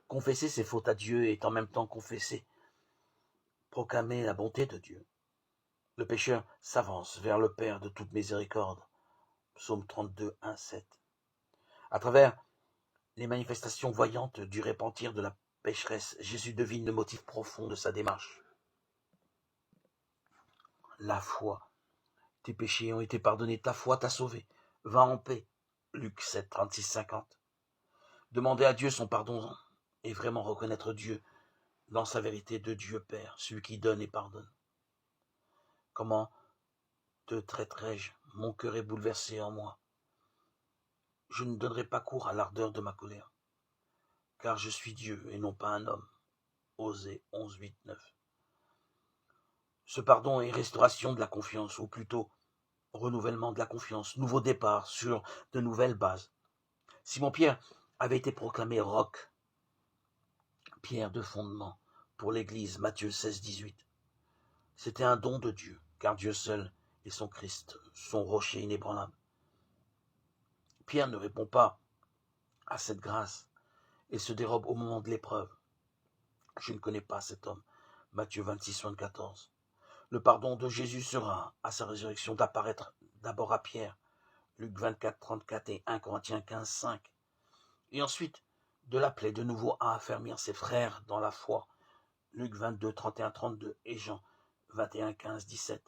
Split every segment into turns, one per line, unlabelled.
Confesser ses fautes à Dieu est en même temps proclamer la bonté de Dieu. Le pécheur s'avance vers le Père de toute miséricorde. Psaume 32, 1, 7. À travers les manifestations voyantes du repentir de la pécheresse, Jésus devine le motif profond de sa démarche. La foi. Tes péchés ont été pardonnés, ta foi t'a sauvé. Va en paix. Luc 7, 36, 50. Demander à Dieu son pardon et vraiment reconnaître Dieu dans sa vérité de Dieu Père, celui qui donne et pardonne. Comment te traiterai-je? Mon cœur est bouleversé en moi. Je ne donnerai pas cours à l'ardeur de ma colère, car je suis Dieu et non pas un homme. Osée 11, 8, 9. Ce pardon est restauration de la confiance, ou plutôt renouvellement de la confiance, nouveau départ sur de nouvelles bases. Simon-Pierre avait été proclamé roc, pierre de fondement pour l'Église, Matthieu 16, 18. C'était un don de Dieu, car Dieu seul est son Christ, son rocher inébranlable. Pierre ne répond pas à cette grâce et se dérobe au moment de l'épreuve. Je ne connais pas cet homme. Matthieu 26, 74. Le pardon de Jésus sera, à sa résurrection, d'apparaître d'abord à Pierre, Luc 24, 34 et 1 Corinthiens 15, 5. Et ensuite, de l'appeler de nouveau à affermir ses frères dans la foi, Luc 22, 31, 32 et Jean 21, 15, 17.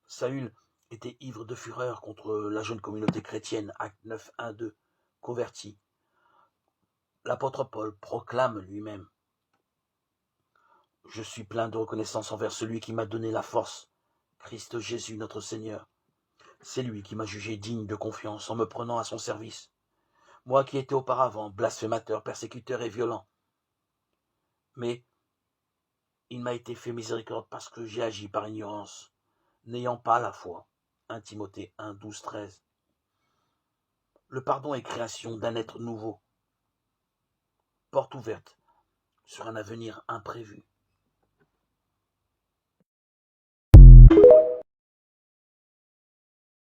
Saül était ivre de fureur contre la jeune communauté chrétienne, Acte 9, 1, 2, converti. L'apôtre Paul proclame lui-même: je suis plein de reconnaissance envers celui qui m'a donné la force, Christ Jésus notre Seigneur. C'est lui qui m'a jugé digne de confiance en me prenant à son service. Moi qui étais auparavant blasphémateur, persécuteur et violent. Mais il m'a été fait miséricorde parce que j'ai agi par ignorance, n'ayant pas la foi. 1 Timothée 1, 12, 13. Le pardon est création d'un être nouveau, porte ouverte sur un avenir imprévu.